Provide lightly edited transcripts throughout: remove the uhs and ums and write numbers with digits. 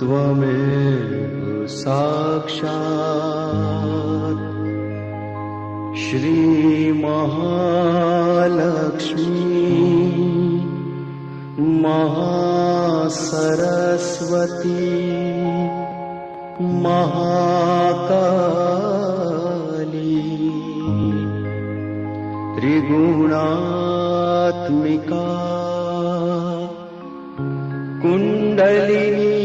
त्वमेव साक्षात् श्री महालक्ष्मी महासरस्वती महाकाली त्रिगुणात्मिका कुंडलिनी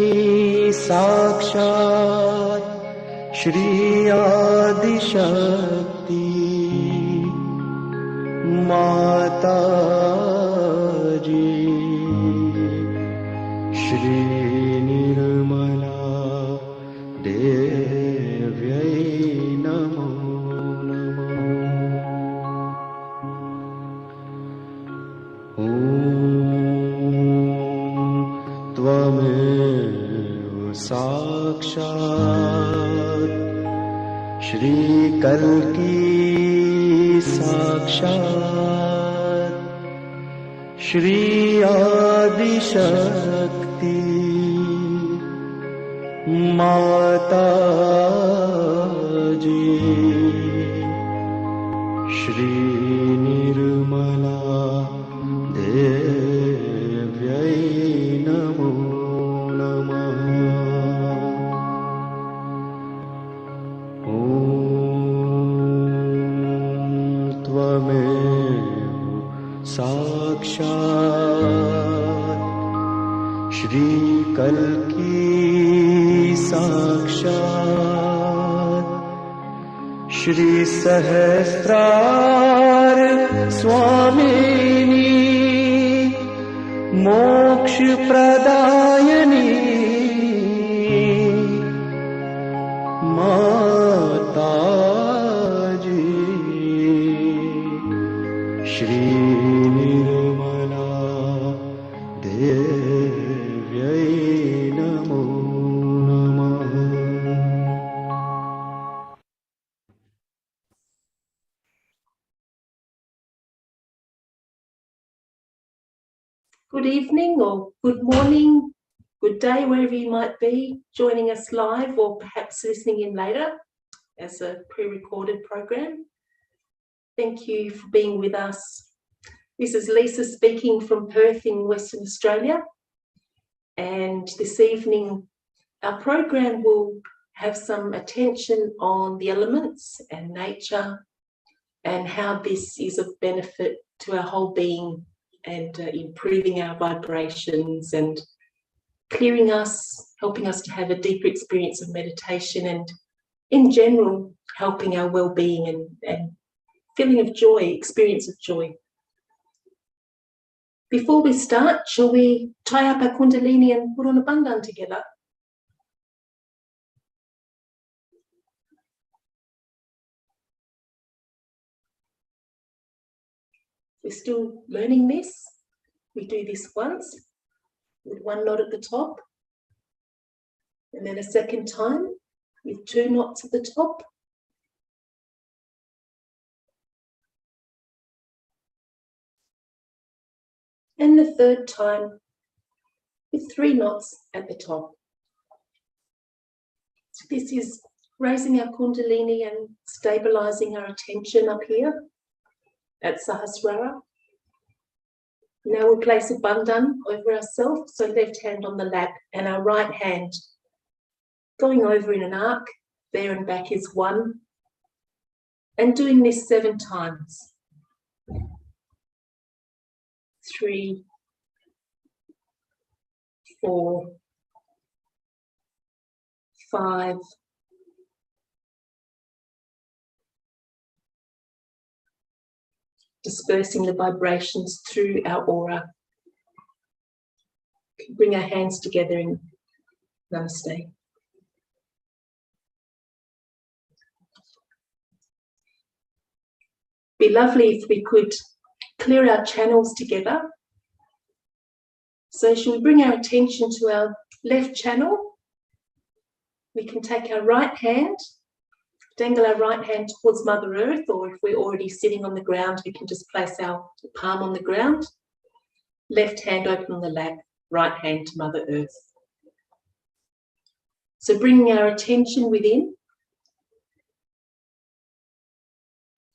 साक्षात् श्री आदिशक्ति माताजी श्री निर्मला देव्यै नमो नमः। ॐ त्वमेव साक्षात् श्री कल्की साक्षात् श्री आदिशक्ति माताजी श्री निर्मला देव्यै नमो नमः। ॐ त्वमेव साक्षात् श्री कल्की साक्षात् श्री सहस्रार स्वामिनी मोक्ष प्रदायिनी माताजी श्री निर्मला देव्यै नमो नमः। Good evening or good morning, good day, wherever you might be, joining us live or perhaps listening in later as a pre-recorded program. Thank you for being with us. This is Lisa speaking from Perth in Western Australia. And this evening, our program will have some attention on the elements and nature and how this is of benefit to our whole being and improving our vibrations and clearing us, helping us to have a deeper experience of meditation and in general helping our well-being and feeling of joy, experience of joy. Before we start, shall we tie up our kundalini and put on a bandhan together? We're still learning this. We do this once with one knot at the top, and then a second time with 2 knots at the top. And the third time with 3 knots at the top. So this is raising our kundalini and stabilizing our attention up here at Sahasrara. Now we'll place a bandhan over ourselves, so left hand on the lap and our right hand going over in an arc, there and back is 1. And doing this 7 times. 3, 4, 5, 'Dispersing the vibrations through our aura. Bring our hands together in Namaste. Be lovely if we could clear our channels together. So shall we bring our attention to our left channel? We can take our right hand, dangle our right hand towards Mother Earth, or if we're already sitting on the ground, we can just place our palm on the ground. Left hand open on the lap, right hand to Mother Earth. So bringing our attention within,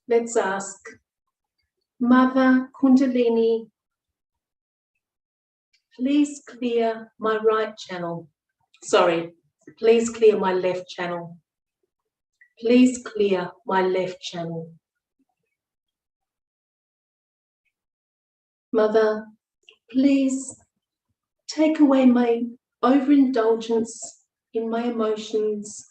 let's ask, Mother Kundalini, please clear my right channel. Sorry, please clear my left channel. Please clear my left channel. Mother, please take away my overindulgence in my emotions.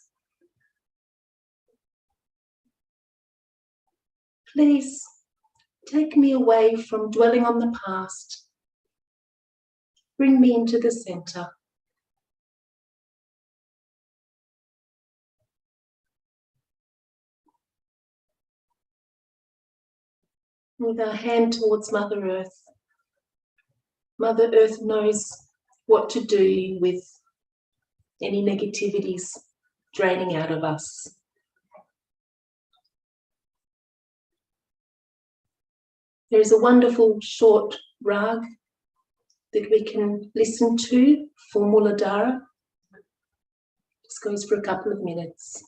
Please take me away from dwelling on the past. Bring me into the center. With our hand towards Mother Earth. Mother Earth knows what to do with any negativities draining out of us. There is a wonderful short rag that we can listen to for Muladhara. Just goes for a couple of minutes.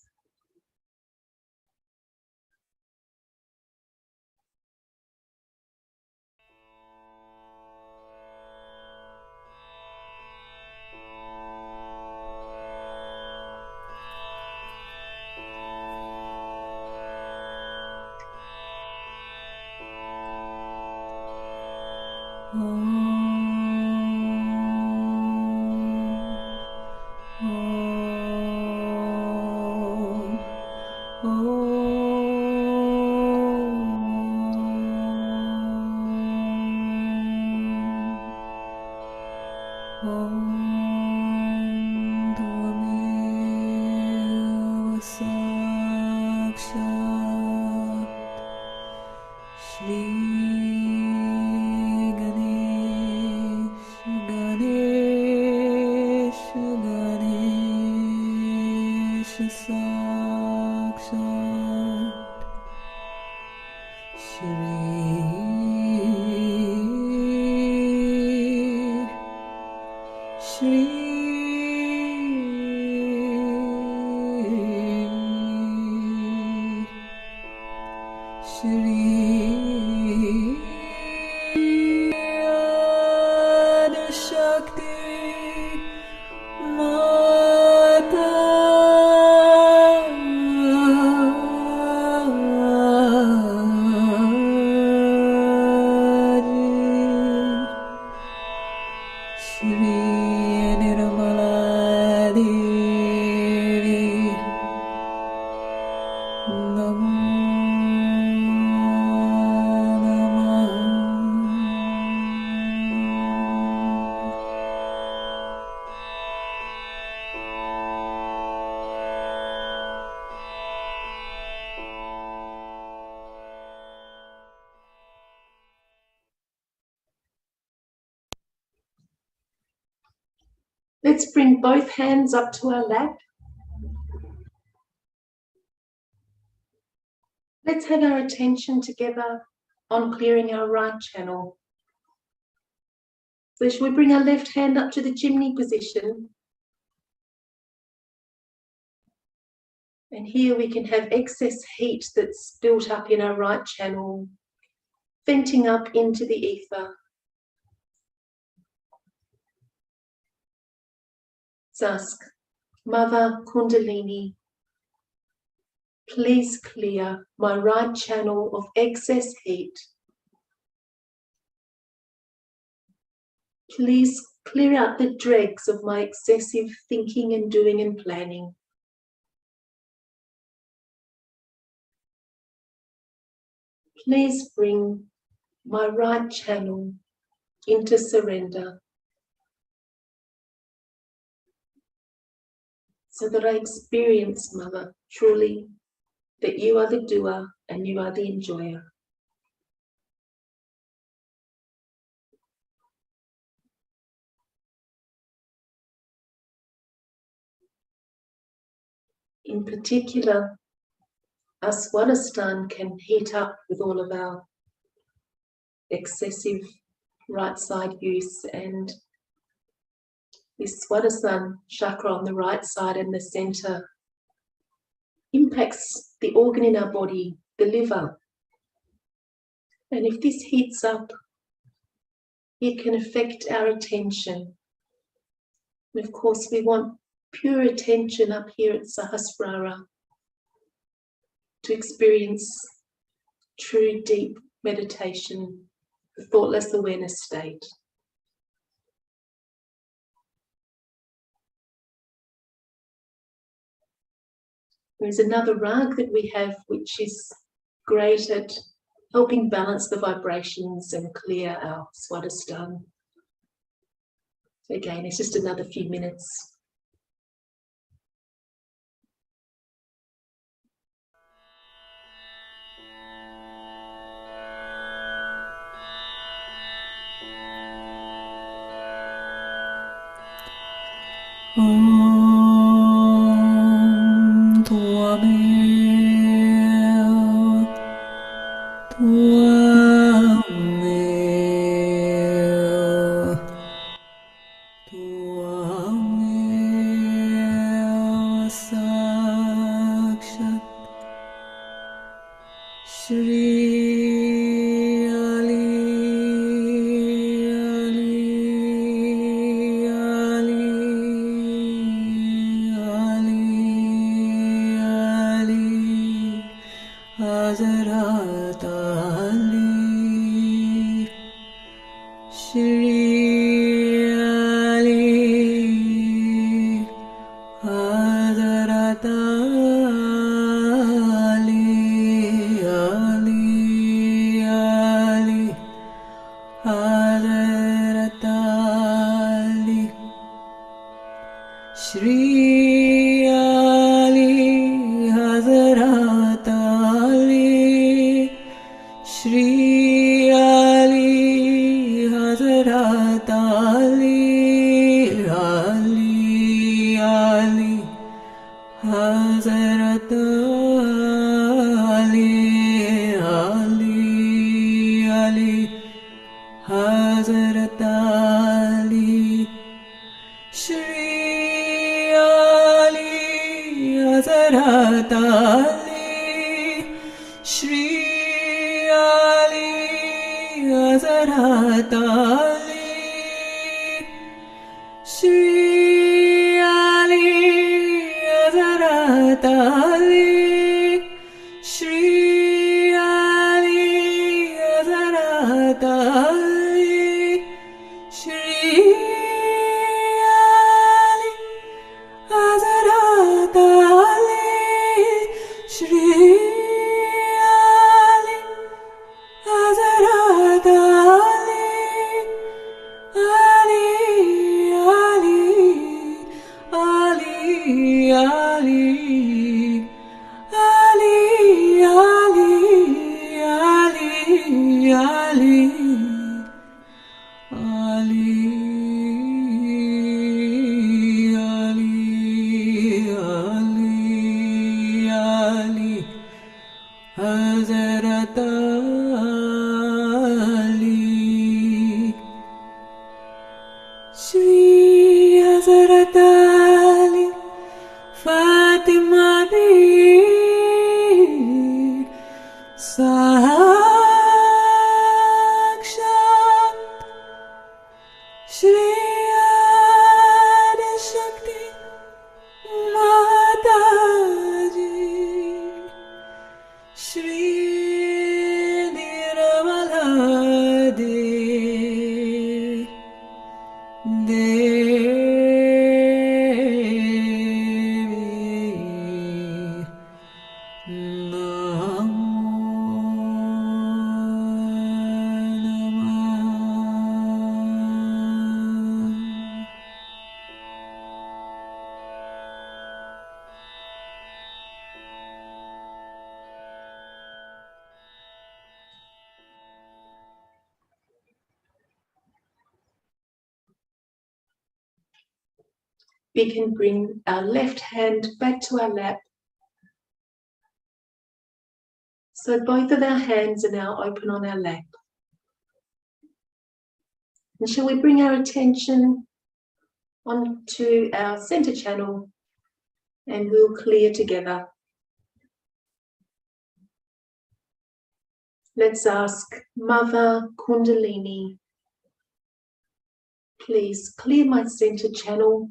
Let's bring both hands up to our lap. Let's have our attention together on clearing our right channel. So shall we bring our left hand up to the chimney position? And here we can have excess heat that's built up in our right channel, venting up into the ether. Let's ask, Mother Kundalini, please clear my right channel of excess heat. Please clear out the dregs of my excessive thinking and doing and planning. Please bring my right channel into surrender so that I experience, Mother, truly that you are the doer and you are the enjoyer. In particular, our Swadhisthana can heat up with all of our excessive right side use and This Swadhisthana chakra on the right side and the center impacts the organ in our body, the liver. And if this heats up, it can affect our attention. And of course, we want pure attention up here at Sahasrara to experience true deep meditation, the thoughtless awareness state. There's another rag that we have which is great at helping balance the vibrations and clear our Swadhisthana. So again, it's just another few minutes. We can bring our left hand back to our lap. So both of our hands are now open on our lap. And shall we bring our attention onto our center channel, and we'll clear together. Let's ask Mother Kundalini, please clear my center channel.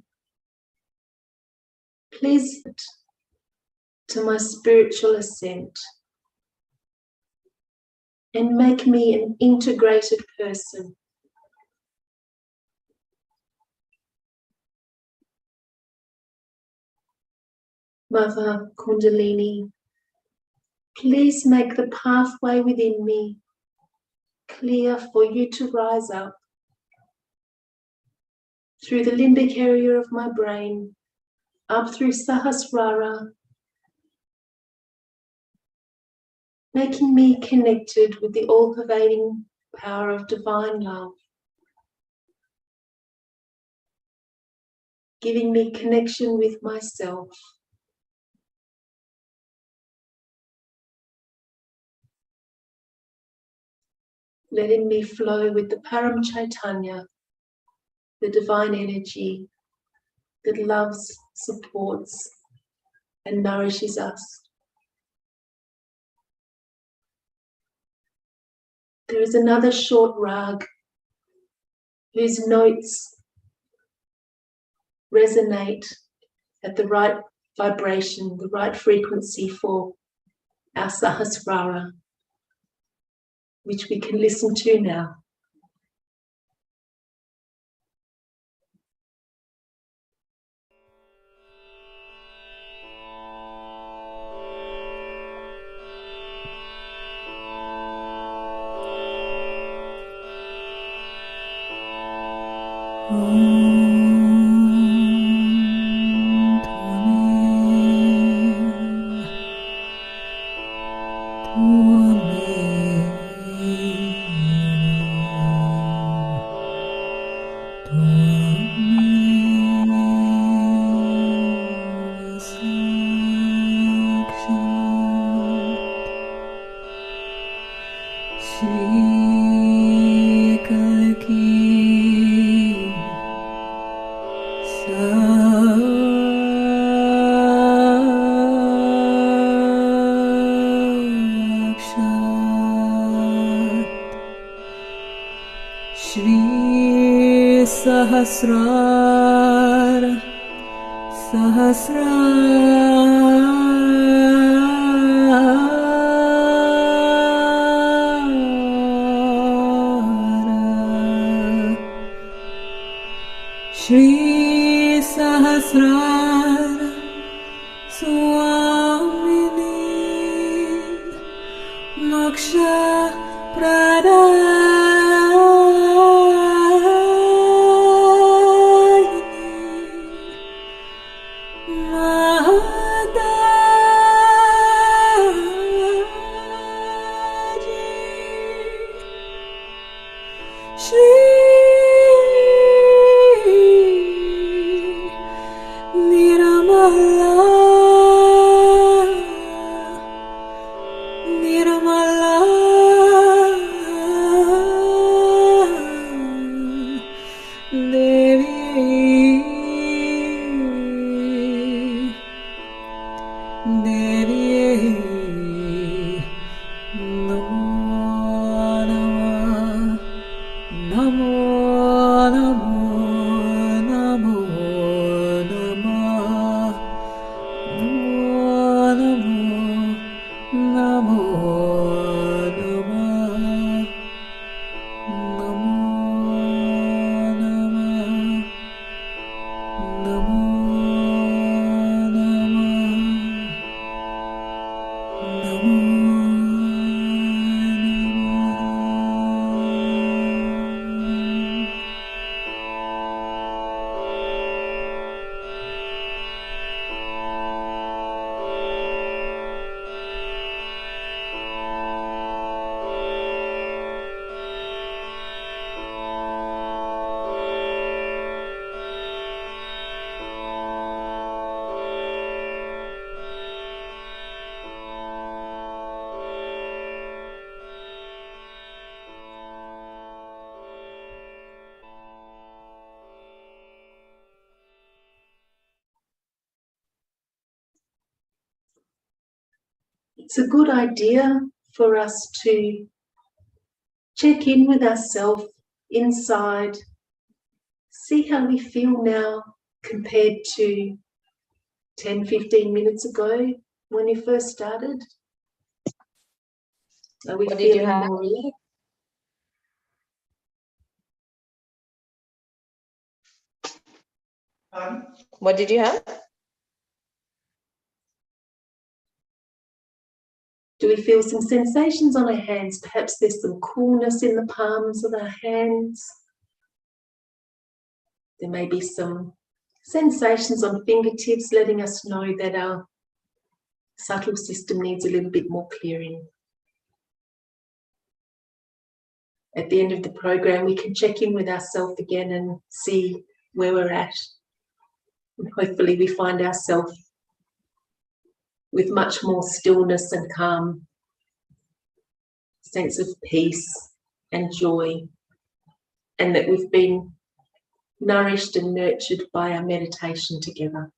Please to my spiritual ascent and make me an integrated person. Mother Kundalini, please make the pathway within me clear for you to rise up through the limbic area of my brain, up through Sahasrara, making me connected with the all-pervading power of divine love, giving me connection with myself. Letting me flow with the Param Chaitanya, the divine energy that loves, supports, and nourishes us. There is another short rag whose notes resonate at the right vibration, the right frequency for our Sahasrara, which we can listen to now. Shri Sahasrara Shri Sahasrara Swamini Moksha it's a good idea for us to check in with ourselves inside, see how we feel now compared to 10, 15 minutes ago when you first started. Are we feeling more relaxed? What did you have? Do we feel some sensations on our hands? Perhaps there's some coolness in the palms of our hands. There may be some sensations on fingertips letting us know that our subtle system needs a little bit more clearing. At the end of the program, we can check in with ourselves again and see where we're at. And hopefully we find ourselves with much more stillness and calm, sense of peace and joy, and that we've been nourished and nurtured by our meditation together.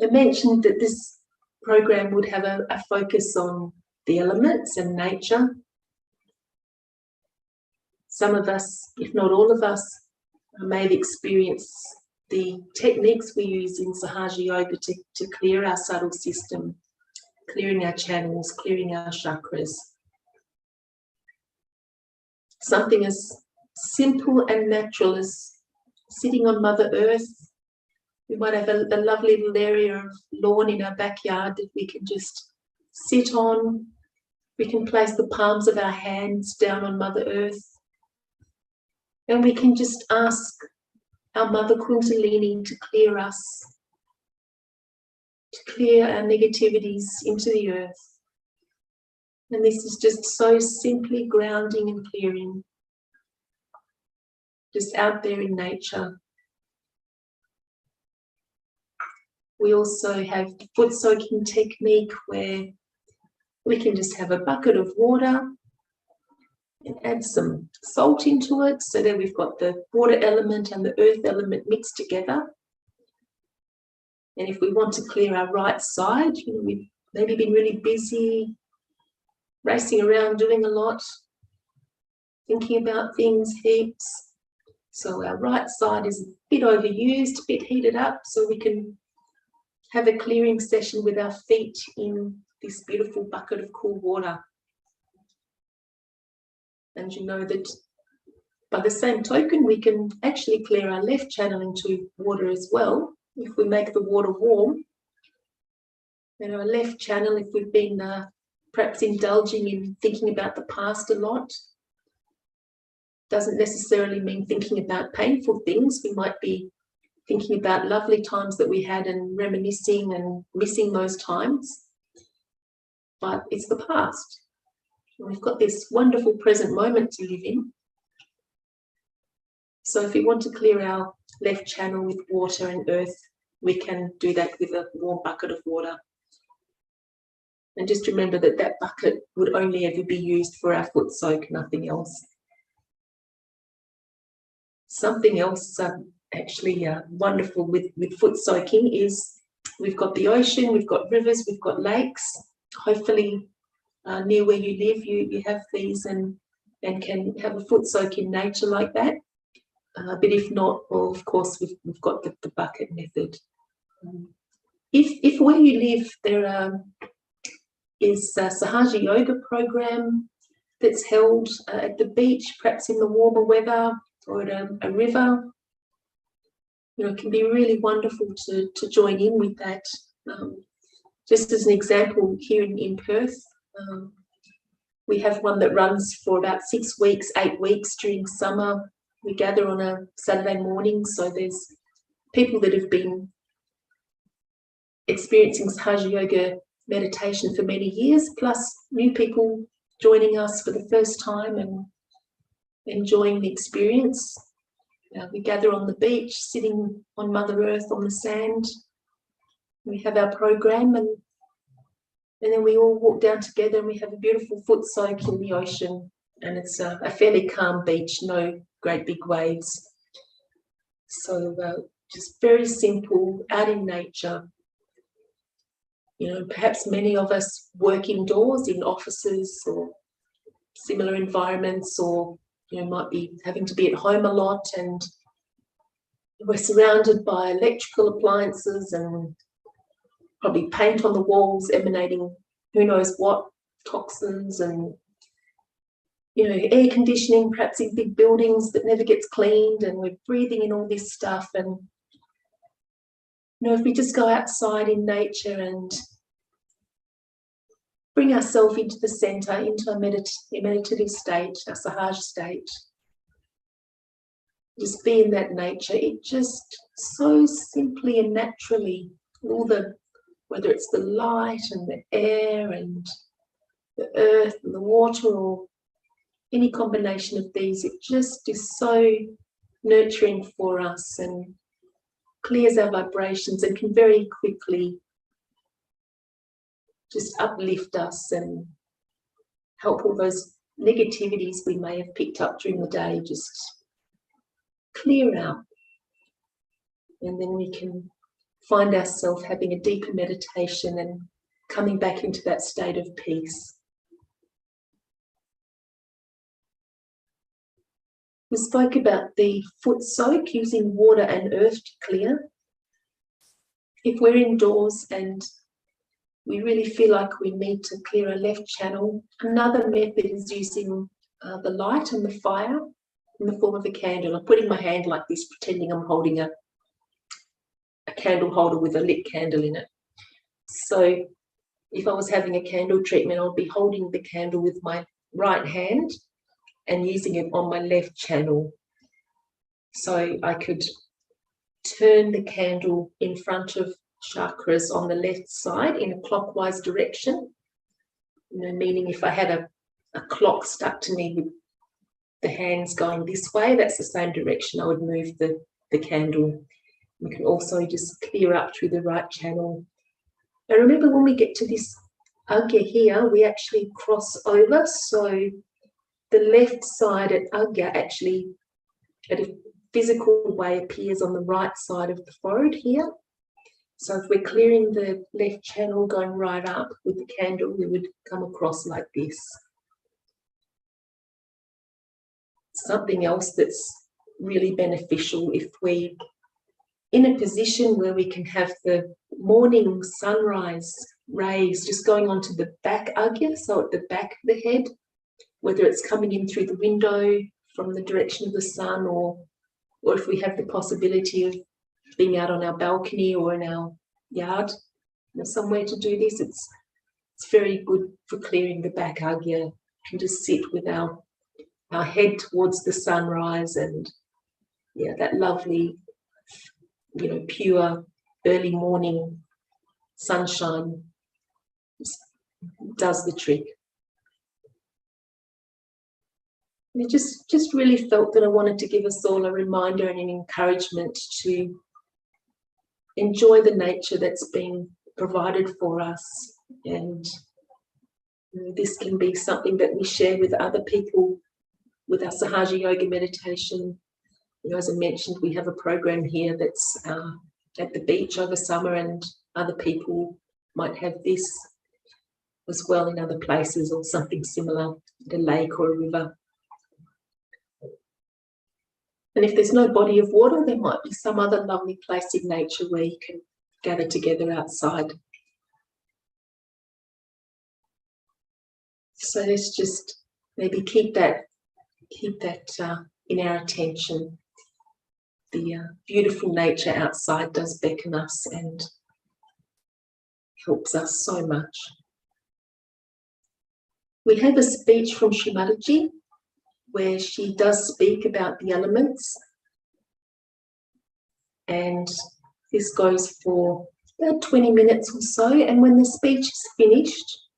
I mentioned that this program would have a focus on the elements and nature. Some of us, if not all of us, may have experienced the techniques we use in Sahaja Yoga to clear our subtle system, clearing our channels, clearing our chakras. Something as simple and natural as sitting on Mother Earth. We might have a lovely little area of lawn in our backyard that we can just sit on. We can place the palms of our hands down on Mother Earth. And we can just ask our Mother Kundalini to clear us, to clear our negativities into the earth. And this is just so simply grounding and clearing, just out there in nature. We also have the foot soaking technique where we can just have a bucket of water and add some salt into it so that we've got the water element and the earth element mixed together. And if we want to clear our right side, we've maybe been really busy, racing around, doing a lot, thinking about things heaps. So our right side is a bit overused, a bit heated up, so we can have a clearing session with our feet in this beautiful bucket of cool water. And you know that by the same token, we can actually clear our left channel into water as well if we make the water warm. And our left channel, if we've been perhaps indulging in thinking about the past a lot, doesn't necessarily mean thinking about painful things. We might be thinking about lovely times that we had and reminiscing and missing those times. But it's the past. We've got this wonderful present moment to live in. So if we want to clear our left channel with water and earth, we can do that with a warm bucket of water. And just remember that that bucket would only ever be used for our foot soak, nothing else. Something else actually wonderful with foot soaking is we've got the ocean, we've got rivers, we've got lakes. Hopefully near where you live, you have these and can have a foot soak in nature like that. But if not, well, of course, we've got the bucket method. If where you live there is a Sahaja Yoga program that's held at the beach, perhaps in the warmer weather, or at a river, it can be really wonderful to join in with that. Just as an example, here in Perth, we have one that runs for about 6 weeks, 8 weeks during summer. We gather on a Saturday morning, so there's people that have been experiencing Sahaja Yoga meditation for many years, plus new people joining us for the first time and enjoying the experience. We gather on the beach, sitting on Mother Earth on the sand. We have our program and then we all walk down together and we have a beautiful foot soak in the ocean. And it's a fairly calm beach, no great big waves. So just very simple, out in nature. Perhaps many of us work indoors in offices or similar environments, or might be having to be at home a lot, and we're surrounded by electrical appliances and probably paint on the walls emanating who knows what toxins, and air conditioning perhaps in big buildings that never gets cleaned, and we're breathing in all this stuff. And if we just go outside in nature and bring ourselves into the center, into a meditative state, a Sahaja state, just be in that nature, it just so simply and naturally, whether it's the light and the air and the earth and the water, or any combination of these, it just is so nurturing for us and clears our vibrations and can very quickly just uplift us and help all those negativities we may have picked up during the day just clear out. And then we can find ourselves having a deeper meditation and coming back into that state of peace. We spoke about the foot soak, using water and earth to clear. If we're indoors and we really feel like we need to clear a left channel, another method is using the light and the fire in the form of a candle. I'm putting my hand like this, pretending I'm holding a candle holder with a lit candle in it. So if I was having a candle treatment, I would be holding the candle with my right hand and using it on my left channel. So I could turn the candle in front of chakras on the left side in a clockwise direction, meaning if I had a clock stuck to me with the hands going this way, that's the same direction I would move the candle. We can also just clear up through the right channel. Now remember, when we get to this agya here, we actually cross over, so the left side at agya actually, at a physical way, appears on the right side of the forehead here. So if we're clearing the left channel going right up with the candle, we would come across like this. Something else that's really beneficial, if we're in a position where we can have the morning sunrise rays just going onto the back agya, so at the back of the head, whether it's coming in through the window from the direction of the sun, or if we have the possibility of being out on our balcony or in our yard, somewhere to do this, it's very good for clearing the back agya. We can just sit with our head towards the sunrise, and that lovely, pure early morning sunshine does the trick. I just really felt that I wanted to give us all a reminder and an encouragement to enjoy the nature that's been provided for us, and this can be something that we share with other people with our Sahaja Yoga meditation. As I mentioned, we have a program here that's at the beach over summer, and other people might have this as well in other places, or something similar, at a lake or a river. And if there's no body of water, there might be some other lovely place in nature where you can gather together outside. So let's just maybe keep that in our attention. The beautiful nature outside does beckon us and helps us so much. We have a speech from Shri Mataji where she does speak about the elements, and this goes for about 20 minutes or so, and when the speech is finished,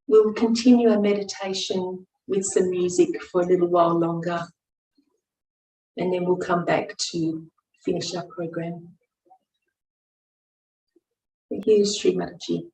we'll continue our meditation with some music for a little while longer, and then we'll come back to finish our program. Here's Shri Mataji.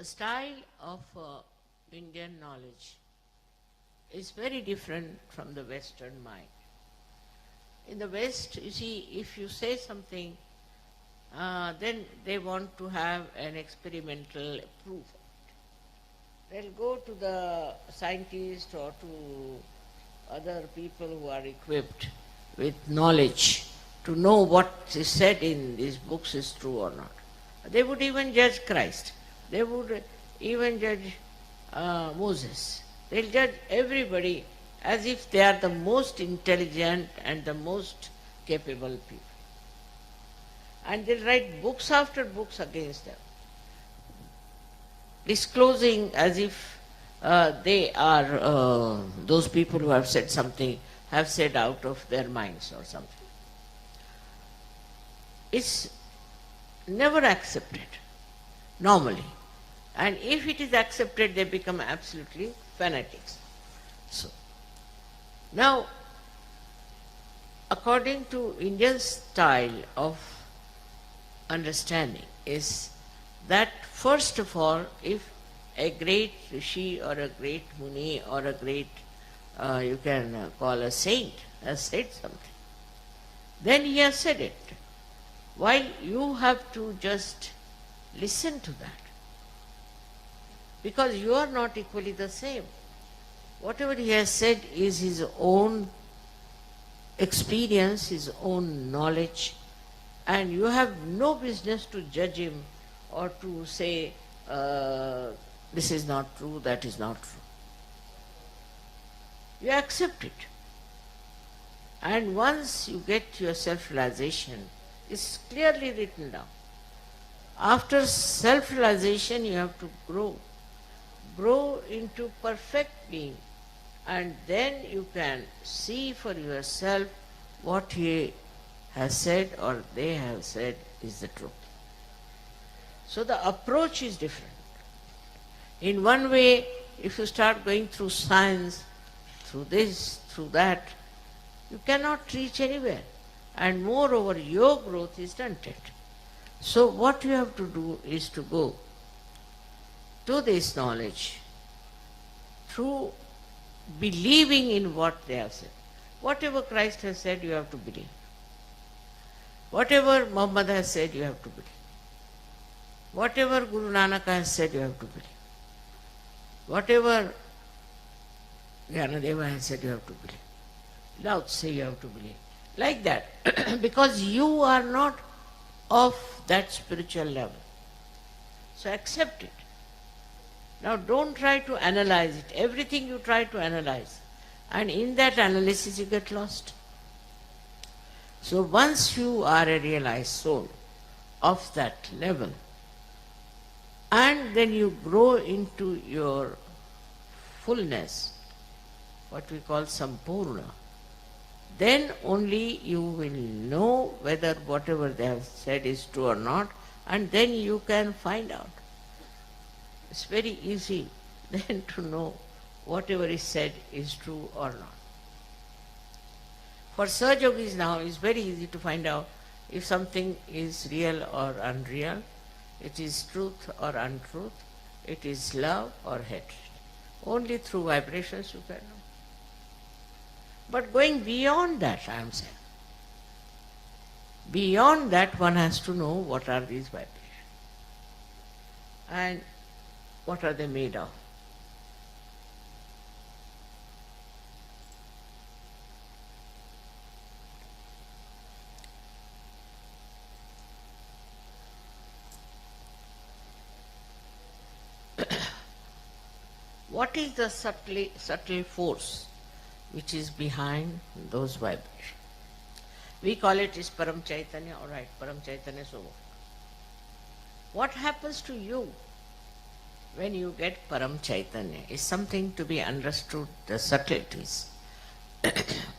the style of Indian knowledge is very different from the Western mind. In the West, you see, if you say something, then they want to have an experimental proof. They'll go to the scientist or to other people who are equipped with knowledge to know what is said in these books is true or not. They would even judge Christ. They would even judge Moses. They'll judge everybody as if they are the most intelligent and the most capable people. And they'll write books after books against them, disclosing as if they are those people who have said something, have said out of their minds or something. It's never accepted, normally. And if it is accepted, they become absolutely fanatics. So, now, according to Indian style of understanding is that first of all, if a great rishi or a great muni or a great, you can call a saint, has said something, then he has said it. While you have to just listen to that, because you are not equally the same. Whatever he has said is his own experience, his own knowledge, and you have no business to judge him or to say, this is not true, that is not true. You accept it. And once you get your self-realization, it's clearly written down. After self-realization, you have to grow into perfect being, and then you can see for yourself what he has said or they have said is the truth. So the approach is different. In one way, if you start going through science, through this, through that, you cannot reach anywhere. And moreover, your growth is stunted. So what you have to do is to go to this knowledge through believing in what they have said. Whatever Christ has said, you have to believe. Whatever Muhammad has said, you have to believe. Whatever Guru Nanak has said, you have to believe. Whatever Jnanadeva has said, you have to believe. Lao Tse, you have to believe. Like that. Because you are not of that spiritual level. So accept it. Now don't try to analyze it. Everything you try to analyze. And in that analysis you get lost. So once you are a realized soul of that level, and then you grow into your fullness, what we call Sampurna, then only you will know whether whatever they have said is true or not, and then you can find out. It's very easy then to know whatever is said is true or not. For Sahaja Yogis now, it's very easy to find out if something is real or unreal, it is truth or untruth, it is love or hatred. Only through vibrations you can know. But going beyond that, I am saying, beyond that one has to know what are these vibrations and what are they made of. What is the subtle force which is behind those vibrations? We call it is Param Chaitanya, all right, Param Chaitanya so. What happens to you when you get Param Chaitanya is something to be understood, the subtleties.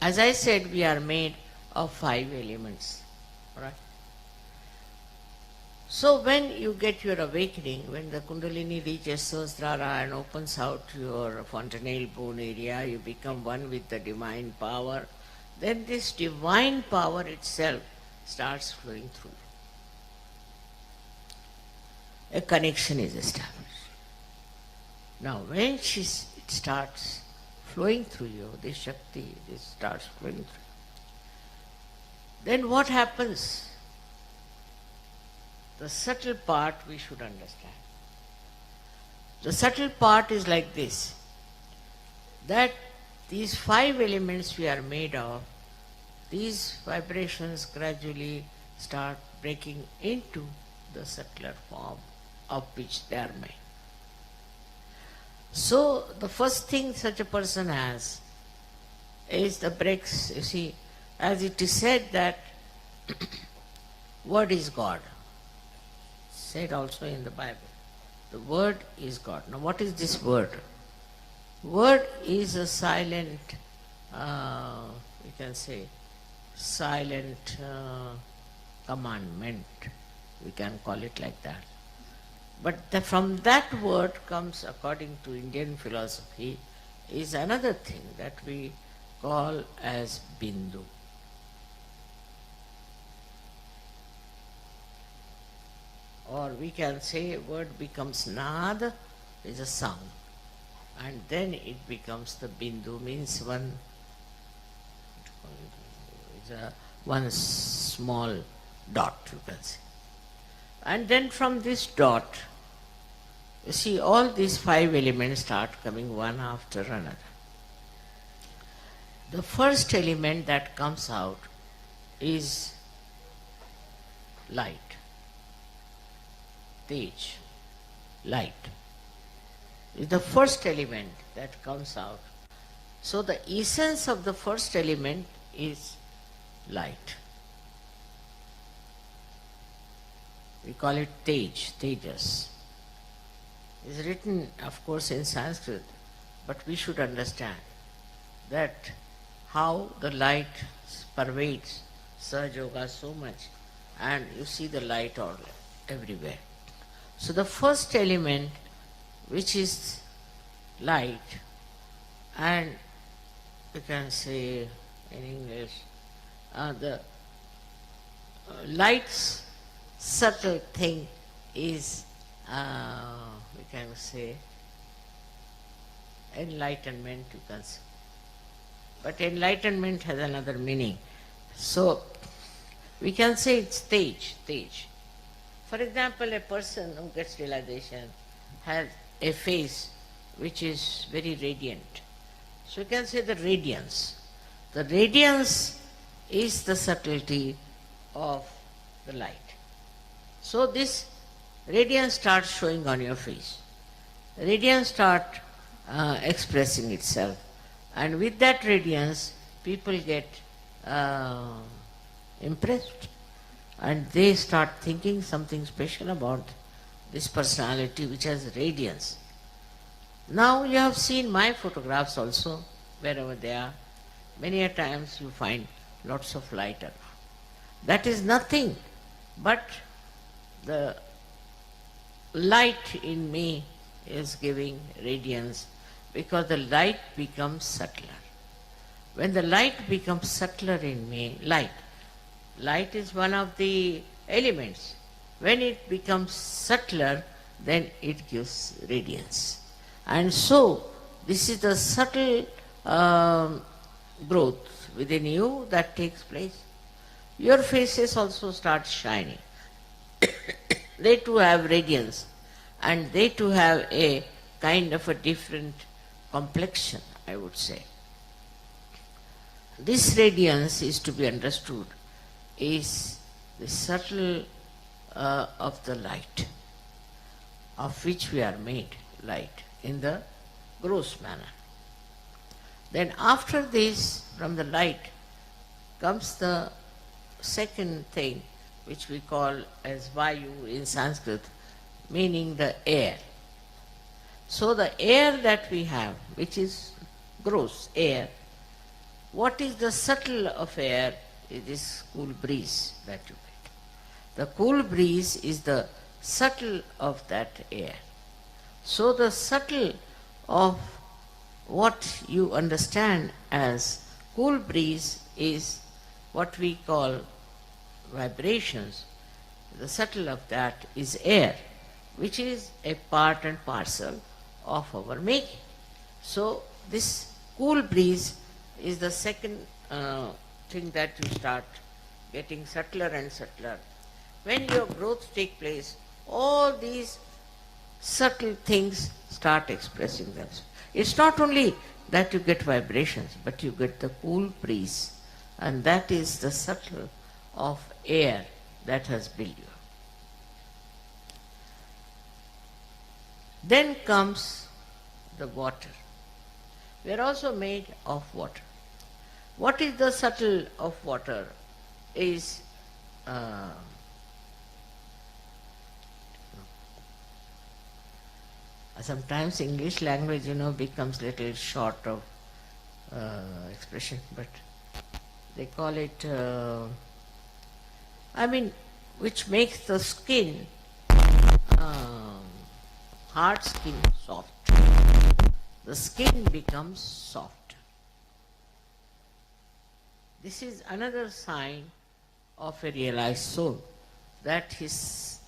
As I said, we are made of 5 elements, all right? So when you get your awakening, when the Kundalini reaches Sahasrara and opens out your fontanelle bone area, you become one with the divine power, then this divine power itself starts flowing through. A connection is established. Now when it starts flowing through you, this Shakti, this starts flowing through you, then what happens? The subtle part we should understand. The subtle part is like this, that these 5 elements we are made of, these vibrations gradually start breaking into the subtler form of which they are made. So the first thing such a person has is the breaks. You see, as it is said that word is God, said also in the Bible. The word is God. Now what is this word? Word is a silent, we can say, silent commandment. We can call it like that. But from that word comes, according to Indian philosophy, is another thing that we call as Bindu. Or we can say word becomes Nad, is a sound. And then it becomes the Bindu, means one small dot, you can say. And then from this dot, you see, all these 5 elements start coming one after another. The first element that comes out is light. Tej, light, is the first element that comes out. So the essence of the first element is light. We call it Tej, Tejas. It's written, of course, in Sanskrit, but we should understand that how the light pervades Sahaja Yoga so much, and you see the light all everywhere. So the first element, which is light, and you can say in English, the light's subtle thing is, we can say, enlightenment, you can say. But enlightenment has another meaning. So we can say it's Tej. For example, a person who gets realization has a face which is very radiant. So you can say the radiance. The radiance is the subtlety of the light. So this radiance starts showing on your face. Radiance starts expressing itself. And with that radiance, people get impressed. And they start thinking something special about this personality which has radiance. Now you have seen my photographs also, wherever they are. Many a times you find lots of light around. That is nothing but the light in me is giving radiance, because the light becomes subtler. When the light becomes subtler in me, light is one of the elements. When it becomes subtler, then it gives radiance. And so, this is the subtle growth within you that takes place. Your faces also start shining. They too have radiance, and they too have a kind of a different complexion, I would say. This radiance is to be understood is the subtle of the light, of which we are made, light, in the gross manner. Then after this, from the light, comes the second thing, which we call as Vayu in Sanskrit, meaning the air. So the air that we have, which is gross air, what is the subtle of air? Is this cool breeze that you get. The cool breeze is the subtle of that air. So the subtle of what you understand as cool breeze is what we call vibrations. The subtle of that is air, which is a part and parcel of our making. So this cool breeze is the second thing that you start getting subtler and subtler. When your growth takes place, all these subtle things start expressing themselves. It's not only that you get vibrations, but you get the cool breeze, and that is the subtle of air that has built you. Then comes the water. We are also made of water. What is the subtle of water is sometimes English language, becomes little short of expression, but they call it, which makes the skin, hard skin, soft. The skin becomes soft. This is another sign of a realized soul, that his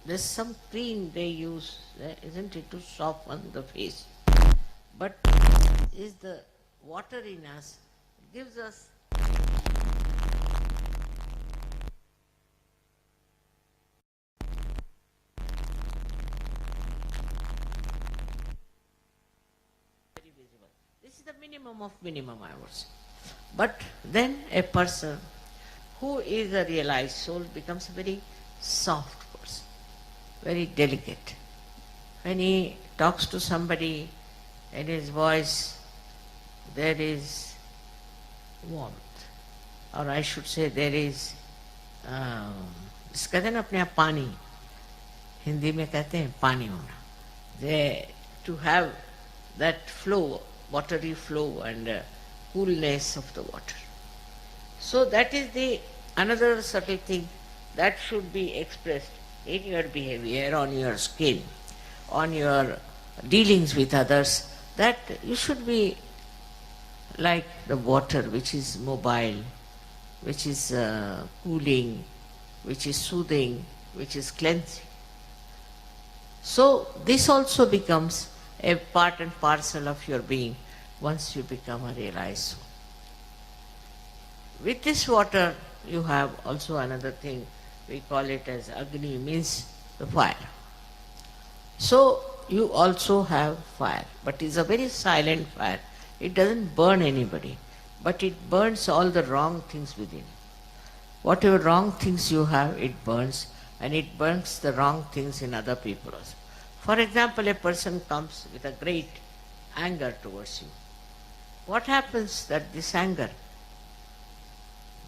there's some cream they use, isn't it, to soften the face. But is the water in us, it gives us very visible. This is the minimum of minimum, I would say. But then a person who is a realized soul becomes a very soft person, very delicate. When he talks to somebody, in his voice there is warmth, or I should say there is कहते हैं ना अपने आप पानी, हिंदी में कहते हैं पानी होना, to have that flow, watery flow and coolness of the water. So that is the another subtle thing that should be expressed in your behavior, on your skin, on your dealings with others, that you should be like the water, which is mobile, which is cooling, which is soothing, which is cleansing. So this also becomes a part and parcel of your being once you become a realized soul. With this water you have also another thing, we call it as Agni, means the fire. So you also have fire, but it's a very silent fire. It doesn't burn anybody, but it burns all the wrong things within. Whatever wrong things you have, it burns, and it burns the wrong things in other people also. For example, a person comes with a great anger towards you. What happens that this anger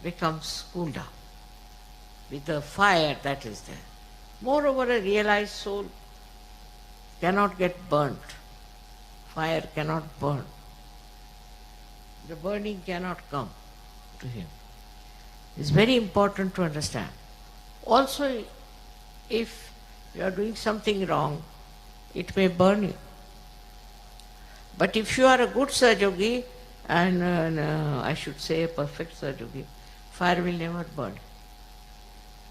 becomes cooled down with the fire that is there. Moreover, a realized soul cannot get burnt. Fire cannot burn. The burning cannot come to him. It's very important to understand. Also, if you are doing something wrong, it may burn you. But if you are a good Sahaja, and I should say a perfect Sahaja, fire will never burn.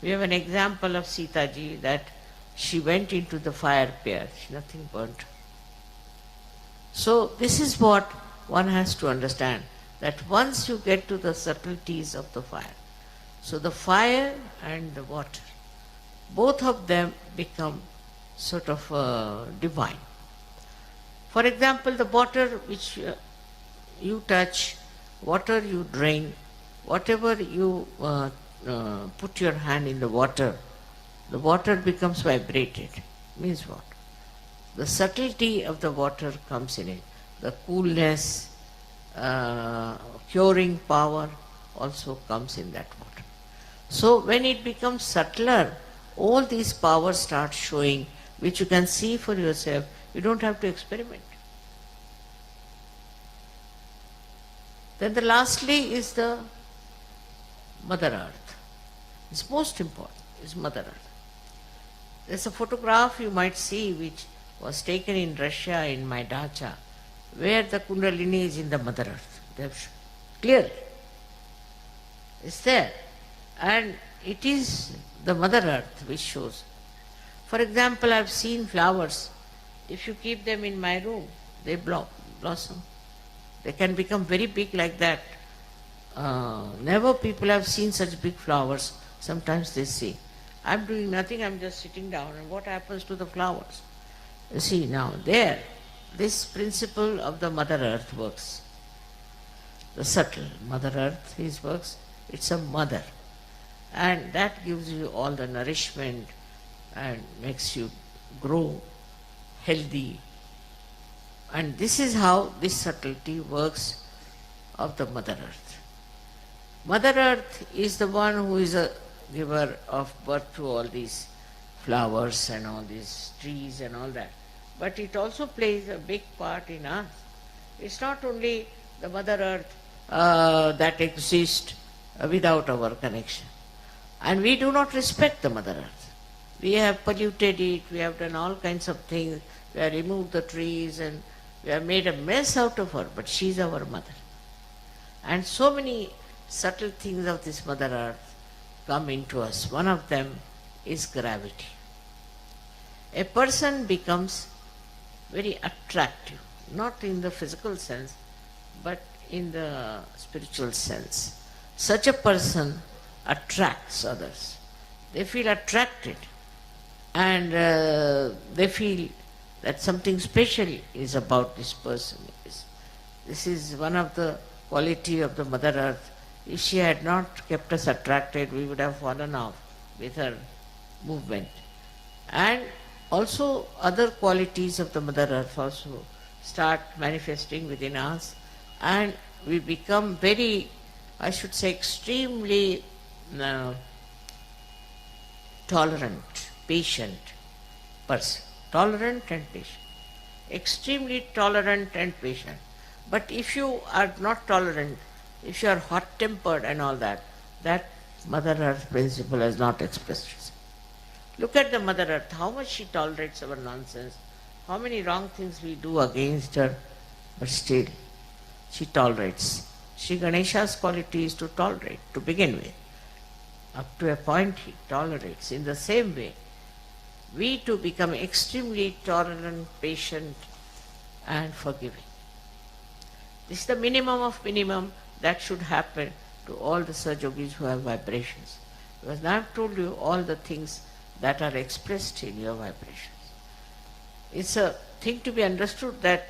We have an example of Sitaji that she went into the fire pit, nothing burnt. So this is what one has to understand, that once you get to the subtleties of the fire, so the fire and the water, both of them become sort of divine. For example, the water which you touch, water you drink, whatever you put your hand in the water becomes vibrated. Means what? The subtlety of the water comes in it. The coolness, curing power also comes in that water. So when it becomes subtler, all these powers start showing, which you can see for yourself. You don't have to experiment. Then the lastly is the Mother Earth. It's most important, is Mother Earth. There's a photograph you might see which was taken in Russia in my dacha, where the Kundalini is in the Mother Earth. They have shown clearly. It's there. And it is the Mother Earth which shows. For example, I've seen flowers. If you keep them in my room, they blossom. They can become very big like that. Never people have seen such big flowers. Sometimes they say, I'm doing nothing, I'm just sitting down, and what happens to the flowers? You see, now there, this principle of the Mother Earth works. The subtle Mother Earth, his works, it's a mother. And that gives you all the nourishment and makes you grow healthy. And this is how this subtlety works of the Mother Earth. Mother Earth is the one who is a giver of birth to all these flowers and all these trees and all that. But it also plays a big part in us. It's not only the Mother Earth that exists without our connection. And we do not respect the Mother Earth. We have polluted it, we have done all kinds of things, we have removed the trees and we have made a mess out of her, but she is our mother. And so many subtle things of this Mother Earth come into us. One of them is gravity. A person becomes very attractive, not in the physical sense, but in the spiritual sense. Such a person attracts others. They feel attracted and they feel that something special is about this person. This is one of the quality of the Mother Earth. If she had not kept us attracted, we would have fallen off with her movement. And also other qualities of the Mother Earth also start manifesting within us, and we become very, I should say, extremely tolerant, patient person. Tolerant and patient. Extremely tolerant and patient. But if you are not tolerant, if you are hot-tempered and all that, that Mother Earth principle has not expressed itself. Look at the Mother Earth, how much she tolerates our nonsense, how many wrong things we do against her, but still she tolerates. Sri Ganesha's quality is to tolerate, to begin with. Up to a point he tolerates. In the same way, we too become extremely tolerant, patient and forgiving. This is the minimum of minimum that should happen to all the Sahajogis who have vibrations. Because now I have told you all the things that are expressed in your vibrations. It's a thing to be understood that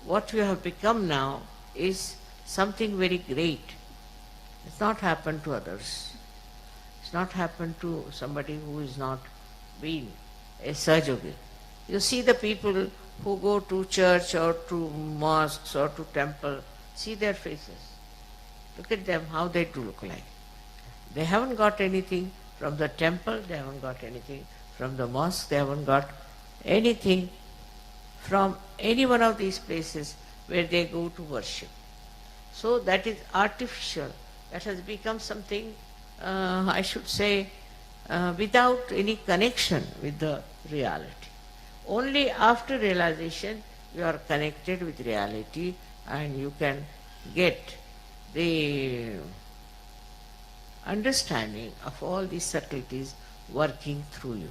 what you have become now is something very great. It's not happened to others. It's not happened to somebody who is not been a Sahajogi. You see the people who go to church or to mosques or to temple, see their faces. Look at them, how they do look like. They haven't got anything from the temple, they haven't got anything from the mosque, they haven't got anything from any one of these places where they go to worship. So that is artificial. That has become something, I should say, without any connection with the reality. Only after realization you are connected with reality and you can get the understanding of all these subtleties working through you.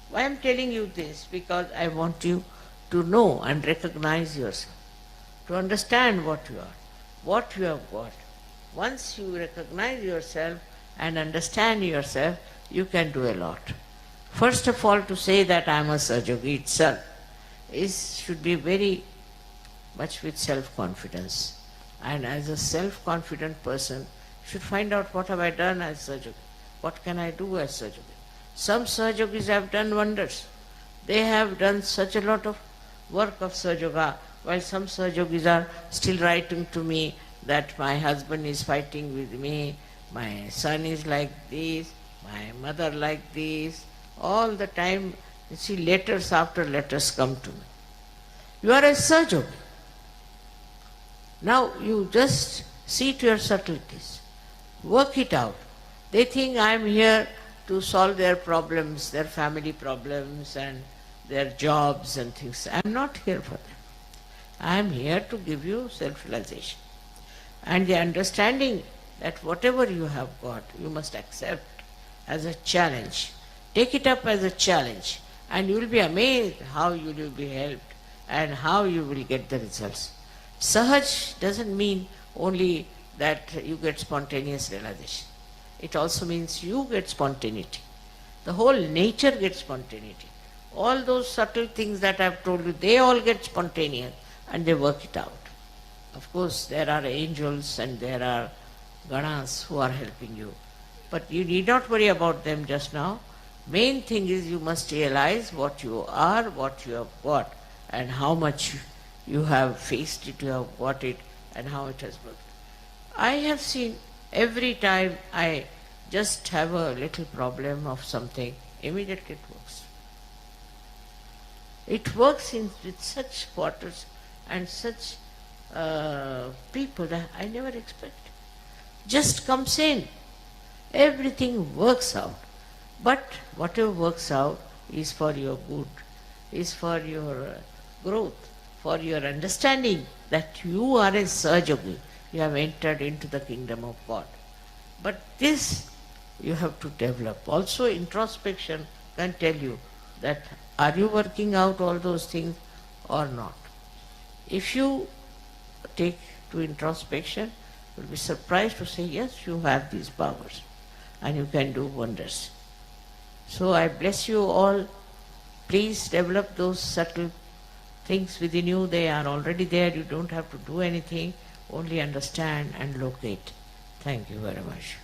Why I am telling you this? Because I want you to know and recognize yourself, to understand what you are, what you have got. Once you recognize yourself and understand yourself, you can do a lot. First of all, to say that I am a Sahajogi itself should be very much with self-confidence. And as a self-confident person, should find out what have I done as Sahajogi, what can I do as Sahajogi. Some Sahajogis have done wonders. They have done such a lot of work of Sahajoga, while some Sahajogis are still writing to me that my husband is fighting with me, my son is like this, my mother like this. All the time, you see, letters after letters come to me. You are a Sahajogi. Now you just see to your subtleties. Work it out. They think I am here to solve their problems, their family problems and their jobs and things. I am not here for them. I am here to give you self-realization. And the understanding that whatever you have got, you must accept as a challenge. Take it up as a challenge And you will be amazed how you will be helped and how you will get the results. Sahaj doesn't mean only that you get spontaneous realization. It also means you get spontaneity. The whole nature gets spontaneity. All those subtle things that I have told you, they all get spontaneous and they work it out. Of course, there are angels and there are ganas who are helping you. But you need not worry about them just now. Main thing is you must realize what you are, what you have got, and how much you have faced it, you have got it, and how it has worked. I have seen every time I just have a little problem of something, immediately it works. It works with such quarters and such people that I never expect. Just comes in. Everything works out. But whatever works out is for your good, is for your growth, for your understanding that you are a Sahaja Yogi. You have entered into the kingdom of God. But this you have to develop. Also introspection can tell you that are you working out all those things or not. If you take to introspection, you will be surprised to say, yes, you have these powers and you can do wonders. So I bless you all. Please develop those subtle things within you. They are already there. You don't have to do anything. Only understand and locate. Thank you very much.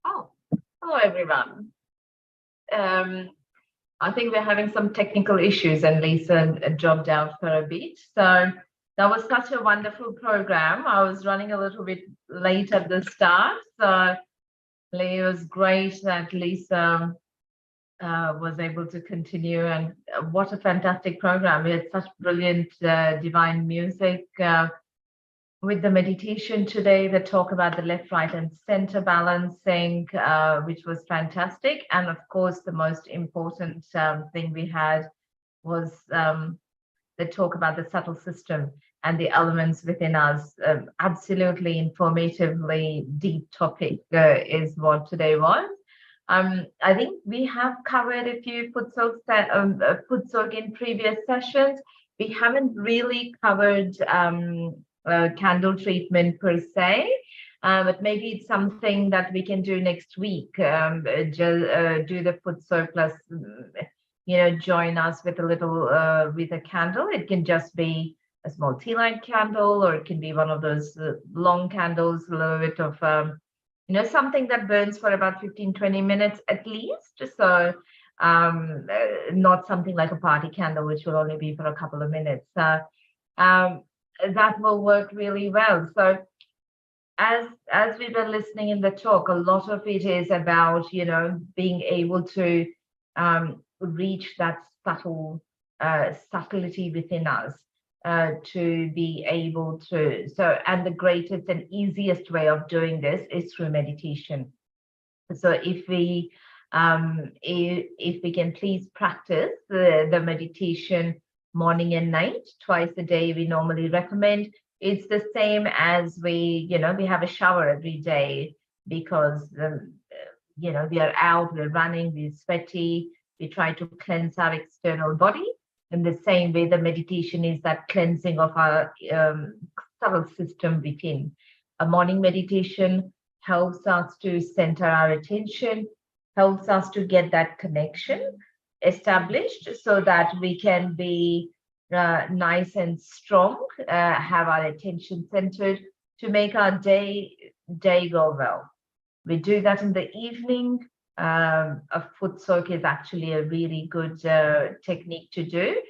Oh, hello everyone. I think we're having some technical issues and Lisa dropped out for a bit. So that was such a wonderful program. I was running a little bit late at the start. So it was great that Lisa was able to continue, and what a fantastic program. We had such brilliant divine music. With the meditation today, the talk about the left, right, and center balancing, which was fantastic. And of course, the most important thing we had was the talk about the subtle system and the elements within us. Absolutely informatively deep topic is what today was. I think we have covered a few foot soaks in previous sessions. we haven't really covered candle treatment per se, but maybe it's something that we can do next week. Do the foot surplus, join us with a little with a candle. It can just be a small tea light candle, or it can be one of those long candles, a little bit of something that burns for about 15-20 minutes at least. So not something like a party candle, which will only be for a couple of minutes. That will work really well. So as we were listening in the talk, a lot of it is about being able to reach that subtlety within us, to be able to. And the greatest and easiest way of doing this is through meditation. So if we can please practice the meditation morning and night, twice a day, we normally recommend. It's the same as we have a shower every day, because we are out, we're running, we're sweaty, we try to cleanse our external body. In the same way, the meditation is that cleansing of our subtle system within. A morning meditation helps us to center our attention, helps us to get that connection established, so that we can be nice and strong, have our attention centered to make our day go well. We do that in the evening. A foot soak is actually a really good technique to do,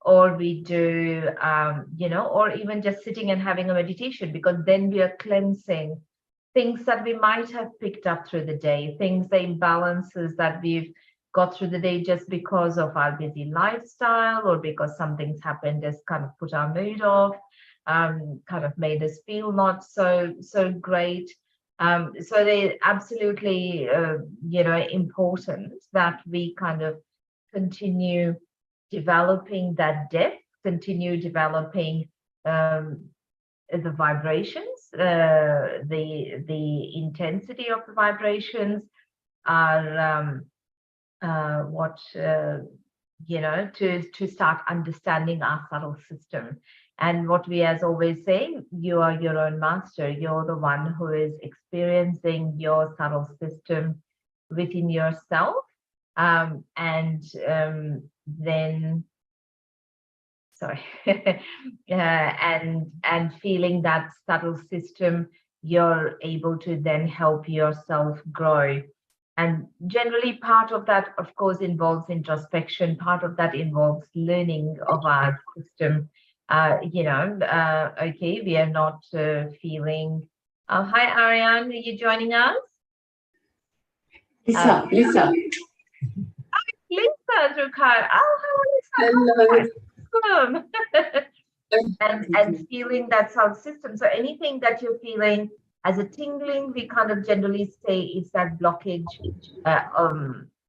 or we do, or even just sitting and having a meditation, because then we are cleansing things that we might have picked up through the day, the imbalances that we've got through the day just because of our busy lifestyle, or because something's happened has kind of put our mood off, kind of made us feel not so great. So they're absolutely, important that we kind of continue developing that depth, continue developing the vibrations, the intensity of the vibrations, are to start understanding our subtle system. And what we as always say, you are your own master. You're the one who is experiencing your subtle system within yourself. And feeling that subtle system, you're able to then help yourself grow. And generally part of that, of course, involves introspection. Part of that involves learning of our system. Okay, we are not feeling. Hi, Ariane, are you joining us? Lisa. Lisa Drukai. Oh, Hello. welcome. and feeling that sound system. So anything that you're feeling as a tingling, we kind of generally say it's that blockage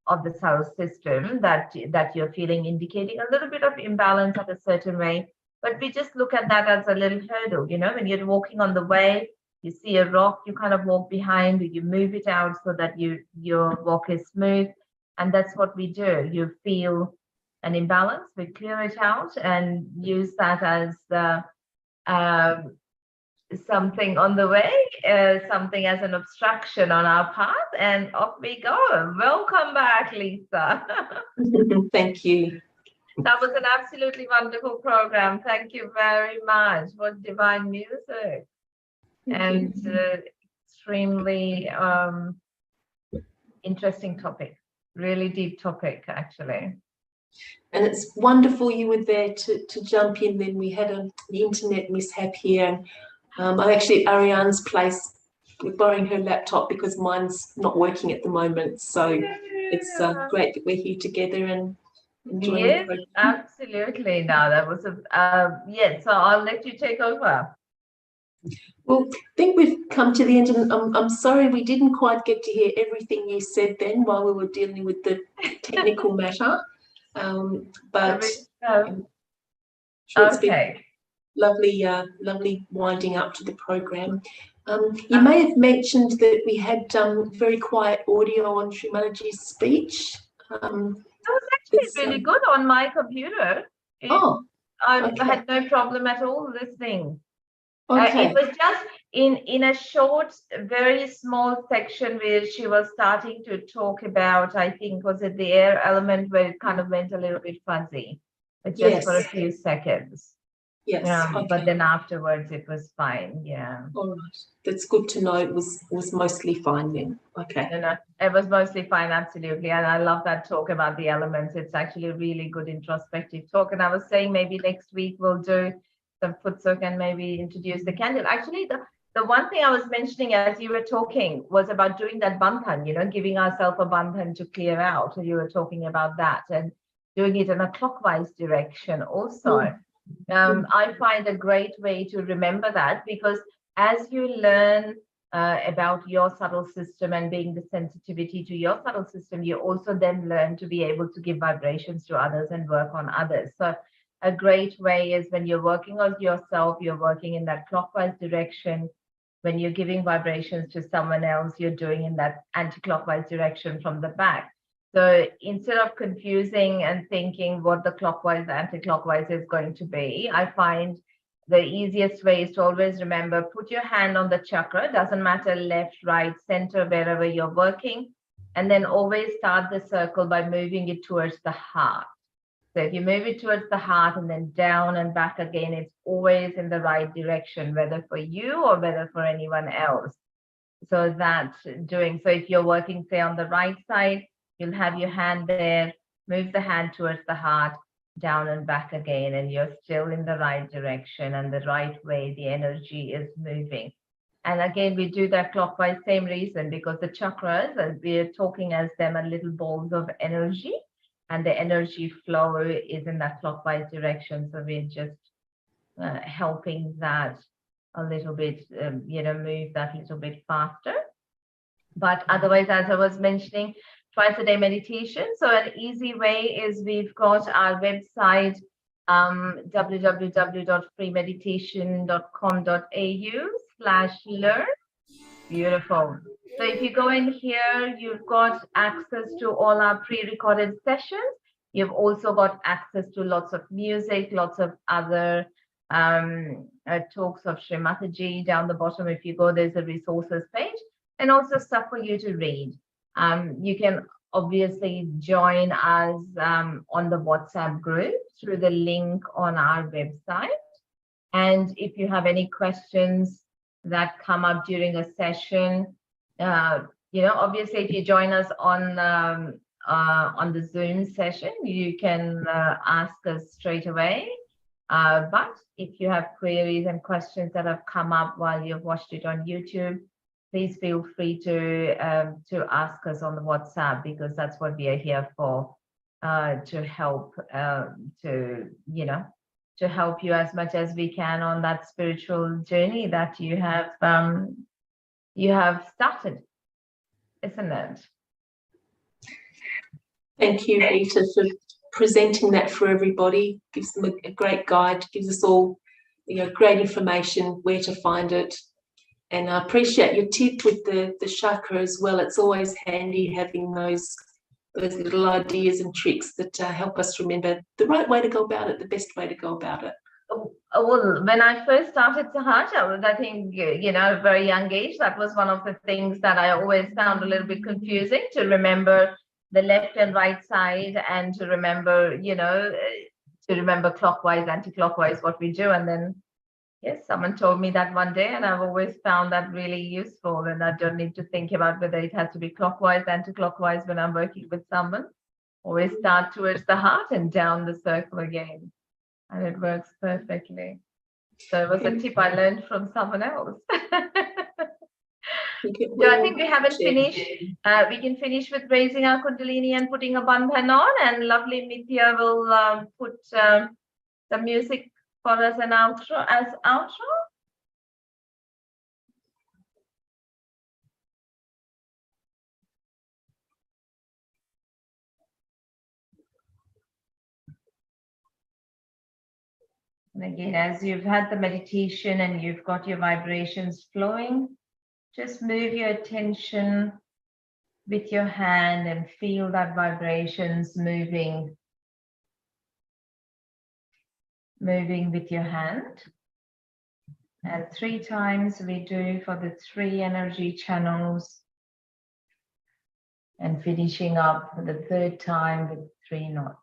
of the sound system that you're feeling, indicating a little bit of imbalance at a certain way. But we just look at that as a little hurdle. When you're walking on the way, you see a rock, you kind of walk behind, you move it out so that your walk is smooth. And that's what we do. You feel an imbalance, we clear it out and use that as something on the way, something as an obstruction on our path, and off we go. Welcome back, Lisa. Thank you. That was an absolutely wonderful program. Thank you very much. What divine music. And extremely interesting topic, really deep topic, actually. And it's wonderful you were there to jump in. Then we had an internet mishap here. I'm actually at Ariane's place. We're borrowing her laptop because mine's not working at the moment. So it's great that we're here together and enjoying the program. Absolutely. No, that was so I'll let you take over. Well, I think we've come to the end, and I'm sorry we didn't quite get to hear everything you said then while we were dealing with the technical matter. But sure, it's been lovely winding up to the program. You may have mentioned that we had very quiet audio on Shri Mataji's speech. That was actually really good on my computer. I Okay. had no problem at all listening. Okay. It was just in a short, very small section where she was starting to talk about, I think, was it the air element, where it kind of went a little bit fuzzy, but just for a Yes. few seconds. Yes. Okay. But then afterwards it was fine. Yeah. All right. That's good to know. It was mostly fine then. Okay. No, it was mostly fine, absolutely. And I love that talk about the elements. It's actually a really good introspective talk. And I was saying maybe next week we'll do some futsuk and maybe introduce the candle. Actually, the one thing I was mentioning as you were talking was about doing that bandhan, giving ourselves a bandhan to clear out. So you were talking about that and doing it in a clockwise direction also. I find a great way to remember that, because as you learn about your subtle system and being the sensitivity to your subtle system, you also then learn to be able to give vibrations to others and work on others. So a great way is when you're working on yourself, you're working in that clockwise direction. When you're giving vibrations to someone else, you're doing in that anti-clockwise direction from the back. So instead of confusing and thinking what the clockwise, anti-clockwise is going to be, I find the easiest way is to always remember, put your hand on the chakra, doesn't matter left, right, center, wherever you're working, and then always start the circle by moving it towards the heart. So if you move it towards the heart and then down and back again, it's always in the right direction, whether for you or whether for anyone else. So that's doing, so if you're working, say, on the right side, you'll have your hand there, move the hand towards the heart, down and back again, and you're still in the right direction and the right way the energy is moving. And again, we do that clockwise, same reason, because the chakras, we're talking as them are little balls of energy, and the energy flow is in that clockwise direction. So we're just helping that a little bit, move that little bit faster. But otherwise, as I was mentioning, twice a day meditation. So an easy way is we've got our website, www.freemeditation.com.au/learn. Beautiful. So if you go in here, you've got access to all our pre-recorded sessions. You've also got access to lots of music, lots of other talks of Shri Mataji. Down the bottom, if you go, there's a resources page, and also stuff for you to read. You can obviously join us on the WhatsApp group through the link on our website. And if you have any questions that come up during a session, obviously if you join us on the Zoom session, you can ask us straight away. But if you have queries and questions that have come up while you've watched it on YouTube, please feel free to ask us on the WhatsApp, because that's what we are here for, to help to help you as much as we can on that spiritual journey that you have started, isn't it? Thank you, Rita, for presenting that for everybody. Gives them a great guide, gives us all, great information where to find it. And I appreciate your tip with the chakra as well. It's always handy having those little ideas and tricks that help us remember the right way to go about it, the best way to go about it. Well, when I first started Sahaja, I think, at a very young age, that was one of the things that I always found a little bit confusing, to remember the left and right side, and to remember, clockwise, anti-clockwise, what we do. And then, yes, someone told me that one day, and I've always found that really useful. And I don't need to think about whether it has to be clockwise, anti-clockwise when I'm working with someone. Always start towards the heart and down the circle again. And it works perfectly. So it was a tip I learned from someone else. So I think we haven't finished. We can finish with raising our Kundalini and putting a bandhan on, and lovely Mithya will put the music for us an outro, as outro. And again, as you've had the meditation and you've got your vibrations flowing, just move your attention with your hand and feel that vibrations moving moving with your hand. And 3 times we do for the 3 energy channels. And finishing up for the 3rd time with 3 knots.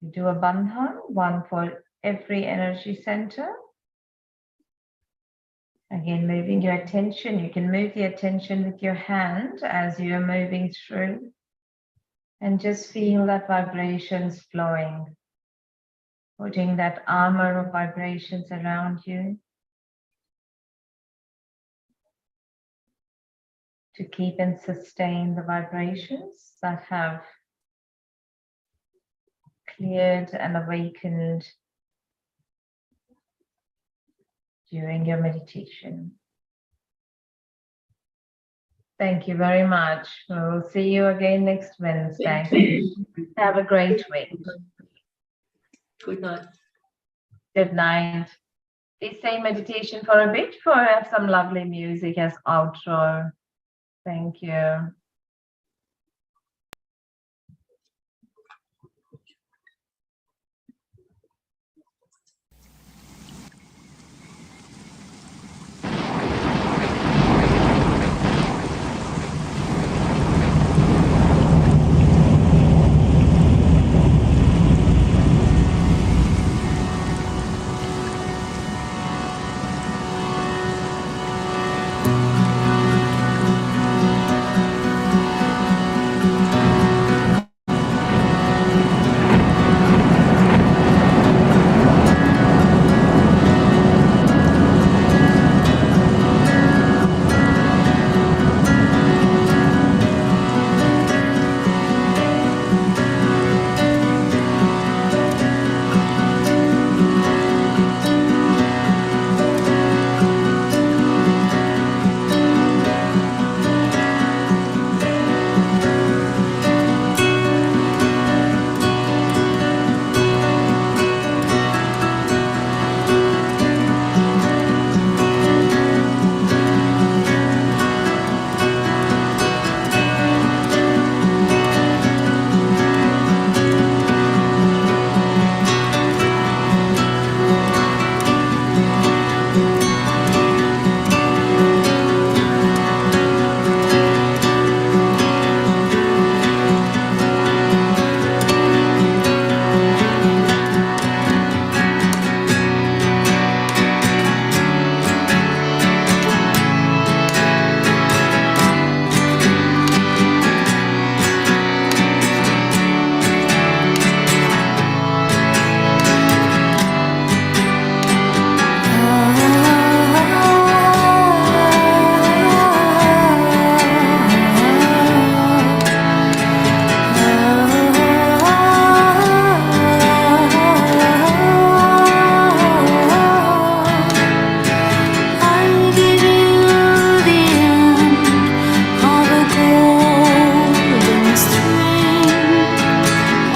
We do a bandhan, 1 for every energy center. Again, moving your attention. You can move the attention with your hand as you are moving through. And just feel that vibrations flowing. Putting that armor of vibrations around you. To keep and sustain the vibrations that have cleared and awakened during your meditation. Thank you very much. We'll see you again next Wednesday. Have a great week. Good night. Good night. Please say meditation for a bit before I have some lovely music as outro. Thank you.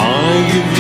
I give